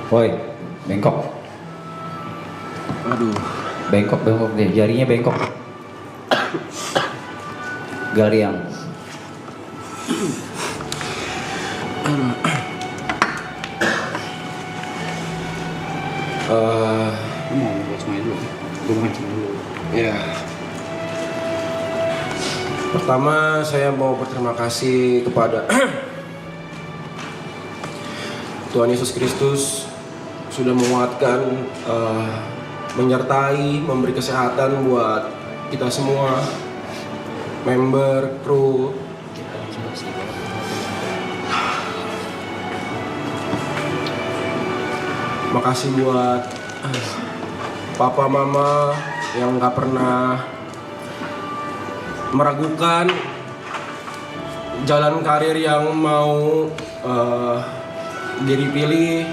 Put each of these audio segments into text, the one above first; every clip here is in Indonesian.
Woi, bengkok. Aduh. Bengkok deh, jarinya bengkok. Galiang. Mau ngomong semuanya dulu. Gue mau kencing dulu. Ya. Pertama saya mau berterima kasih kepada Tuhan Yesus Kristus sudah menguatkan, menyertai, memberi kesehatan buat kita semua, member, kru. Makasih buat papa mama yang gak pernah meragukan jalan karir yang mau dipilih.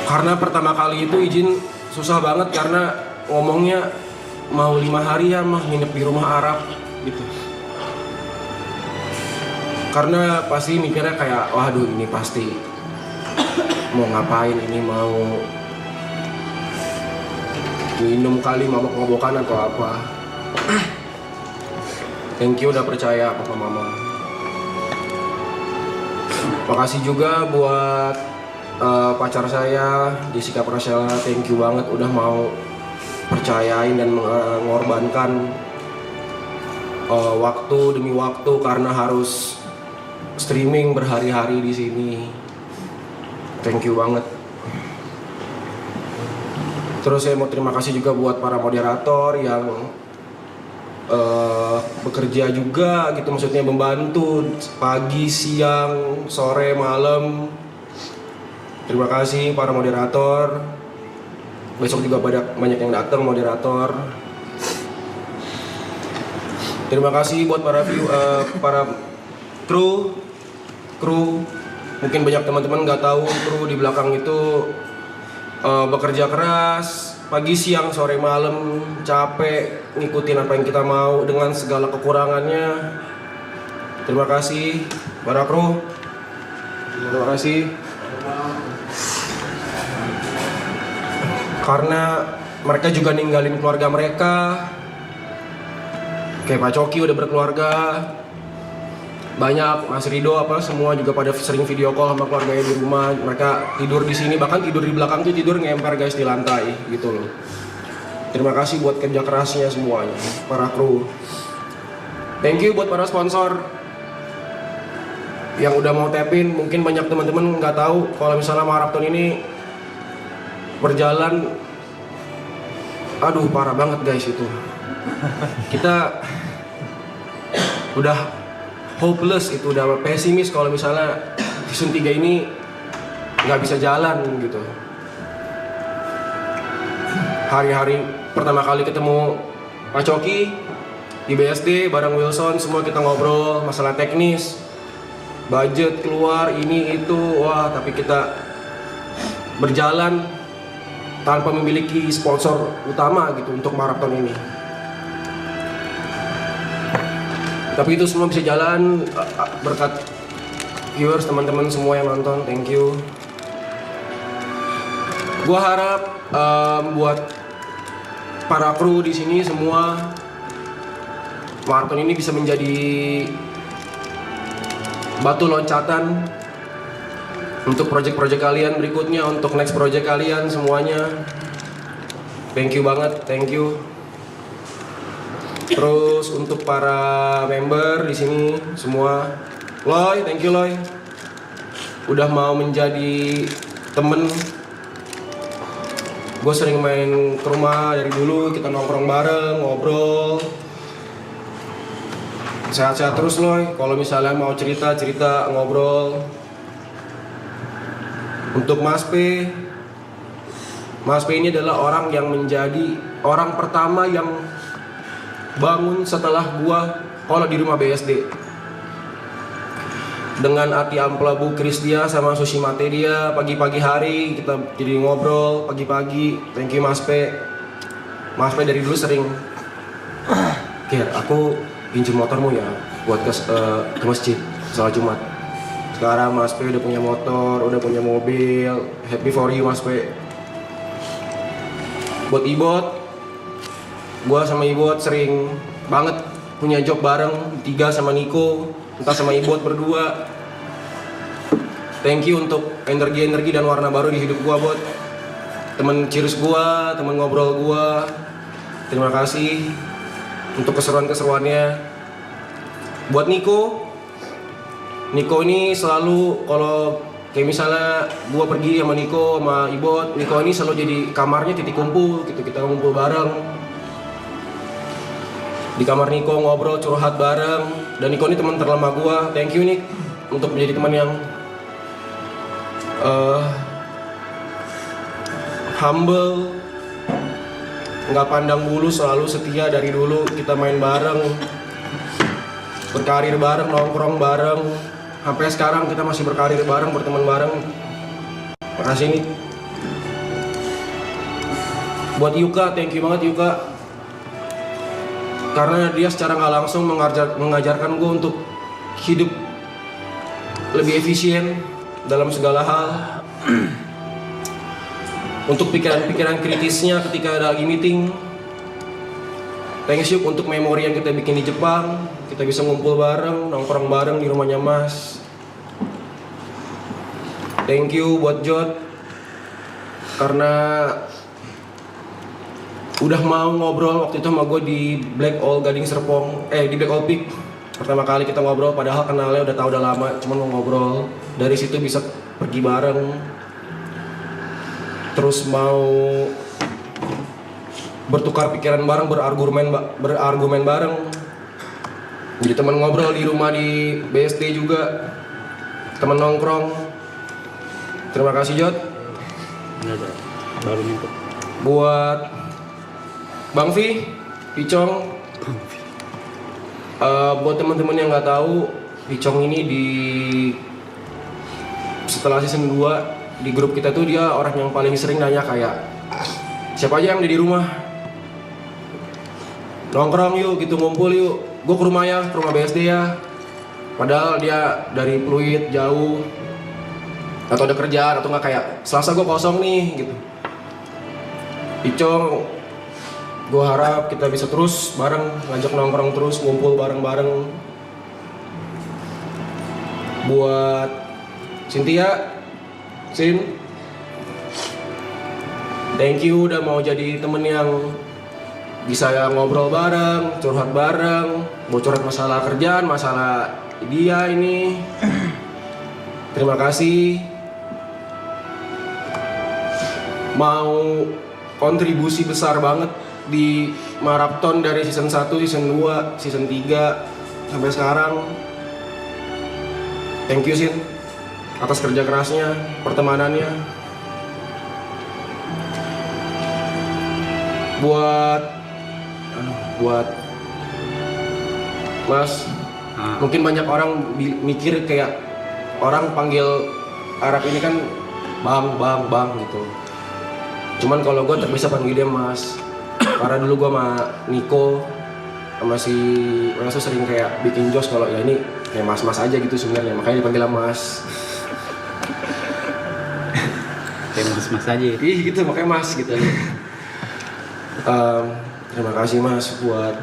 Karena pertama kali itu izin susah banget karena ngomongnya mau 5 hari ya mah nginep di rumah Arab gitu. Karena pasti mikirnya kayak waduh ini pasti mau ngapain, ini mau minum kali, mabok-mabokan atau apa. Thank you udah percaya papa mama. Makasih juga buat pacar saya Jessica Prasela, thank you banget udah mau percayain dan mengorbankan waktu demi waktu karena harus streaming berhari-hari di sini. Thank you banget. Terus saya mau terima kasih juga buat para moderator yang bekerja juga gitu, maksudnya membantu pagi, siang, sore, malam. Terima kasih para moderator. Besok juga banyak yang datang moderator. Terima kasih buat para para kru. Mungkin banyak teman-teman nggak tahu kru di belakang itu bekerja keras pagi, siang, sore, malam, capek ngikutin apa yang kita mau dengan segala kekurangannya. Terima kasih para kru. Terima kasih. Karena mereka juga ninggalin keluarga mereka. Kayak Pak Coki udah berkeluarga. Banyak Mas Rido semua juga pada sering video call sama keluarganya di rumah. Mereka tidur di sini, bahkan tidur di belakang tuh tidur ngemper guys di lantai gitu loh. Terima kasih buat kerja kerasnya semuanya, para kru. Thank you buat para sponsor yang udah mau tap-in. Mungkin banyak teman-teman nggak tahu kalau misalnya maraton ini berjalan, aduh parah banget guys itu. Kita udah hopeless, itu udah pesimis kalau misalnya season 3 ini nggak bisa jalan gitu. Hari-hari pertama kali ketemu Pak Coki di BSD bareng Wilson, semua kita ngobrol masalah teknis, budget keluar ini itu, wah tapi kita berjalan tanpa memiliki sponsor utama gitu untuk maraton ini. Tapi itu semua bisa jalan berkat viewers, teman-teman semua yang nonton, thank you. Gua harap buat para kru di sini semua, maraton ini bisa menjadi batu loncatan untuk project-project kalian berikutnya, untuk next project kalian semuanya. Thank you banget, thank you. Terus untuk para member di sini semua, Loy, thank you Loy. Udah mau menjadi temen. Gue sering main ke rumah dari dulu, kita nongkrong bareng, ngobrol. Sehat-sehat terus Loy, kalau misalnya mau cerita, ngobrol. Untuk Mas P ini adalah orang yang menjadi orang pertama yang bangun setelah gua kalau di rumah BSD. Dengan Ati Amplabu Kristia sama Susi Mate dia pagi-pagi hari kita jadi ngobrol pagi-pagi. Thank you Mas P. Mas P dari dulu sering, Kir, aku pinjam motormu ya buat ke masjid sholat Jumat. Sekarang Mas P udah punya motor, udah punya mobil. Happy for you Mas P. Buat Ibot, gua sama Ibot sering banget punya job bareng, 3 sama Niko, entah sama Ibot berdua. Thank you untuk energi-energi dan warna baru di hidup gua, Bot. Temen cheers gua, temen ngobrol gua. Terima kasih untuk keseruan-keseruannya. Buat Niko ini selalu kalau kayak misalnya gua pergi sama Niko sama Ibot, Niko ini selalu jadi kamarnya titik kumpul gitu, kita ngumpul bareng. Di kamar Niko ngobrol curhat bareng, dan Niko ini teman terlama gua. Thank you Nik untuk menjadi teman yang humble, nggak pandang bulu, selalu setia dari dulu. Kita main bareng, berkarir bareng, nongkrong bareng. Sampai sekarang kita masih berkarir bareng, berteman bareng. Makasih nih. Buat Yuka, thank you banget Yuka. Karena dia secara nggak langsung mengajarkan gue untuk hidup lebih efisien dalam segala hal. Untuk pikiran-pikiran kritisnya ketika ada lagi meeting. Thanks Yuk untuk memori yang kita bikin di Jepang. Kita bisa ngumpul bareng, nongkrong bareng di rumahnya Mas. Thank you buat Jod, karena udah mau ngobrol waktu itu sama gue di Black Owl Gading Serpong, di Black Owl Peak. Pertama kali kita ngobrol, padahal kenalnya udah tahu udah lama, cuman mau ngobrol. Dari situ bisa pergi bareng, terus mau bertukar pikiran bareng, berargumen bareng. Jadi teman ngobrol di rumah di BSD juga, teman nongkrong. Terima kasih Jod. Baru nih. Buat Bang Vi, Picong. Buat teman-teman yang nggak tahu, Picong ini setelah season 2 di grup kita tuh dia orang yang paling sering nanya kayak, siapa aja yang ada di rumah, nongkrong yuk gitu, ngumpul yuk, gue ke rumah ya, ke rumah BSD ya. Padahal dia dari Pluit jauh, atau ada kerjaan, atau nggak kayak Selasa gue kosong nih gitu. Picong, gue harap kita bisa terus bareng, ngajak nongkrong terus, ngumpul bareng-bareng. Buat Cynthia, Sin, thank you udah mau jadi temen yang bisa ngobrol bareng, curhat bareng, bocoran masalah kerjaan, masalah dia ini. Terima kasih. Mau kontribusi besar banget di maraton dari season 1, season 2, season 3 sampai sekarang. Thank you Sin atas kerja kerasnya, pertemanannya. Buat Mas, mungkin banyak orang mikir kayak orang panggil Arab ini kan bang gitu. Cuman kalau gue bisa panggil dia Mas, karena dulu gue sama Niko sama si Welso sering kayak bikin jokes kalau ya ini kayak mas-mas aja gitu sebenarnya, makanya dipanggil Mas. Kayak mas-mas aja. Ih gitu, makanya Mas gitu. Terima kasih Mas buat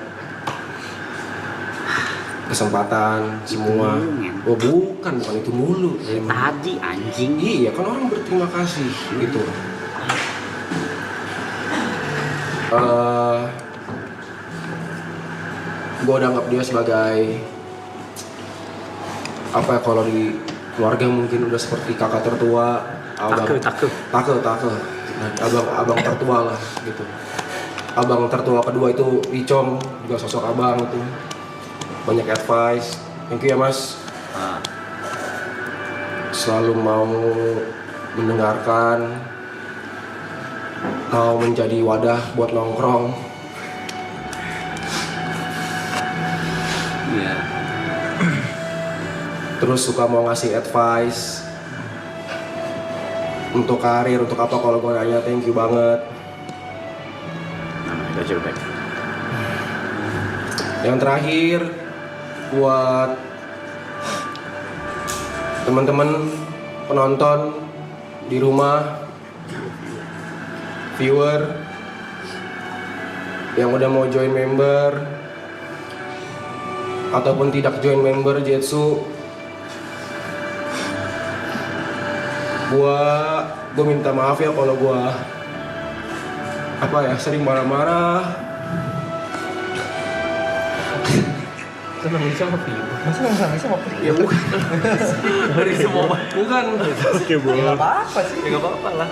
kesempatan semua. Oh bukan itu mulu. Tadi anjing. Iya kan orang berterima kasih gitu. Gue udah anggap dia sebagai apa ya, kalau di keluarga mungkin udah seperti kakak tertua, Takut. abang tertua lah gitu. Abang tertua kedua itu Icong, juga sosok abang itu, banyak advice. Thank you ya Mas, selalu mau mendengarkan, mau menjadi wadah buat nongkrong. Iya. Terus suka mau ngasih advice untuk karir, untuk apa kalau gue nanya. Thank you banget. Yang terakhir buat teman-teman penonton di rumah, viewer yang udah mau join member ataupun tidak join member Jetsu, gue minta maaf ya kalau gue sering marah-marah. Senang sama film. Masa nangis sama Pri? Ya bukan, Dari semua. bukan. Ya nggak apa-apa sih. Ya nggak apa-apa lah.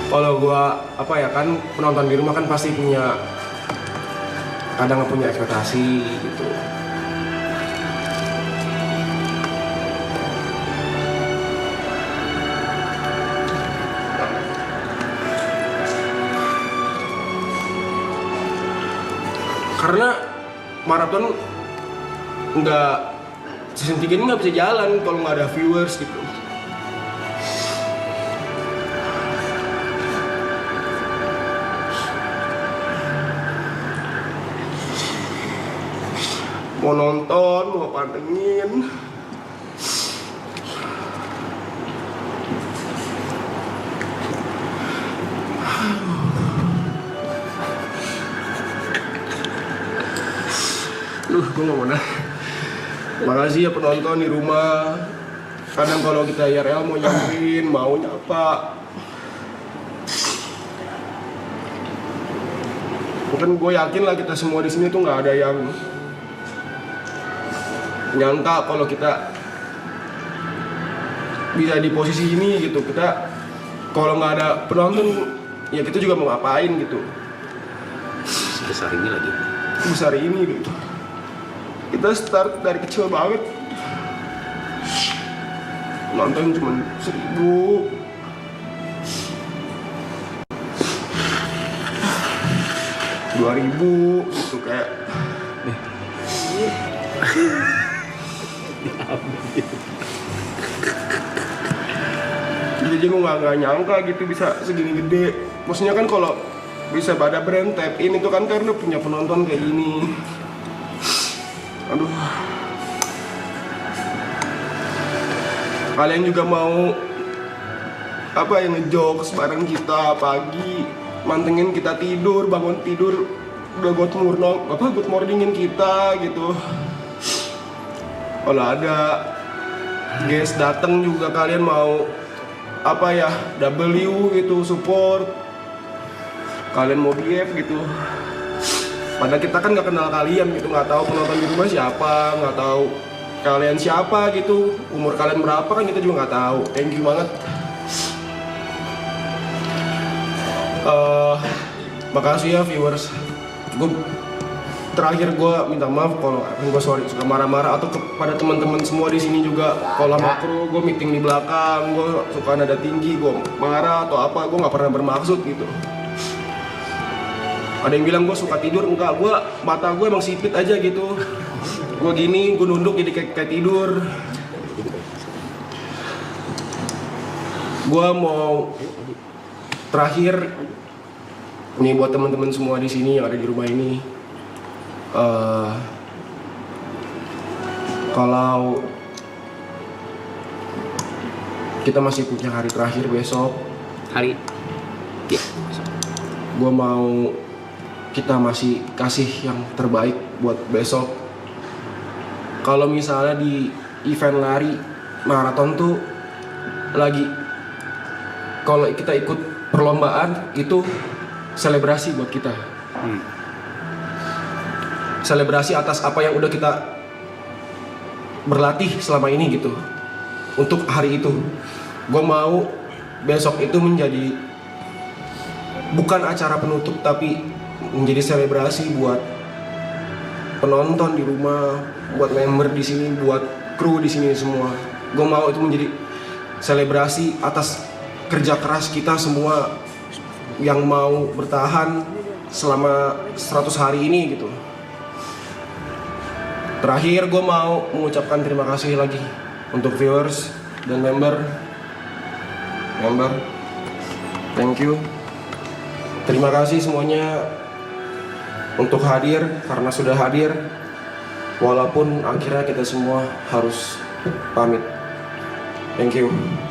Kalau gue kan penonton di rumah kan pasti kadang punya ekspektasi gitu. Karena maraton season 3 ini nggak bisa jalan kalau nggak ada viewers gitu. Mau nonton, mau pantengin. Gue gak mau dah. Makasih ya penonton di rumah. Kadang kalau kita IRL mau nyamperin, mau nyapa. Mungkin gue yakin lah kita semua di sini tuh nggak ada yang nyangka kalau kita bisa di posisi ini gitu. Kita kalau nggak ada penonton, ya kita juga mau ngapain gitu. Sebesar ini lagi. Besar ini gitu. Kita start dari kecil banget. Nonton cuma 1.000. Rp2.000 gitu kayak. Jadi gue nggak nyangka gitu bisa segini gede. Maksudnya kan kalau bisa pada brand tap in itu kan karena punya penonton kayak gini. Aduh. Kalian juga mau ngejokes bareng kita pagi, mantengin kita tidur, bangun tidur udah good morningin kita gitu. Kalau ada guest datang juga kalian mau W gitu support. Kalian mau BF gitu. Padahal kita kan nggak kenal kalian gitu, nggak tahu penonton di rumah siapa, nggak tahu kalian siapa gitu, umur kalian berapa kan kita juga nggak tahu. Thank you banget. Makasih ya viewers. Terakhir gue minta maaf kalau gue suka marah-marah atau kepada teman-teman semua di sini juga. Kalau sama kru gue meeting di belakang, gue suka nada tinggi, gue marah atau apa, gue nggak pernah bermaksud gitu. Ada yang bilang gue suka tidur, enggak, mata gue emang sipit aja gitu. Gue gini, gue nunduk jadi kayak tidur. Gue mau terakhir nih buat teman-teman semua di sini yang ada di rumah ini. Kalau kita masih punya hari terakhir besok, gue mau kita masih kasih yang terbaik buat besok. Kalau misalnya di event lari maraton tuh lagi, kalau kita ikut perlombaan itu selebrasi buat kita. Selebrasi atas apa yang udah kita berlatih selama ini gitu. Untuk hari itu, gue mau besok itu menjadi bukan acara penutup tapi menjadi selebrasi buat penonton di rumah, buat member di sini, buat kru di sini semua. Gue mau itu menjadi selebrasi atas kerja keras kita semua yang mau bertahan selama 100 hari ini gitu. Terakhir gue mau mengucapkan terima kasih lagi untuk viewers dan member. Thank you. Terima kasih semuanya untuk hadir, karena sudah hadir walaupun akhirnya kita semua harus Pamit. Thank you.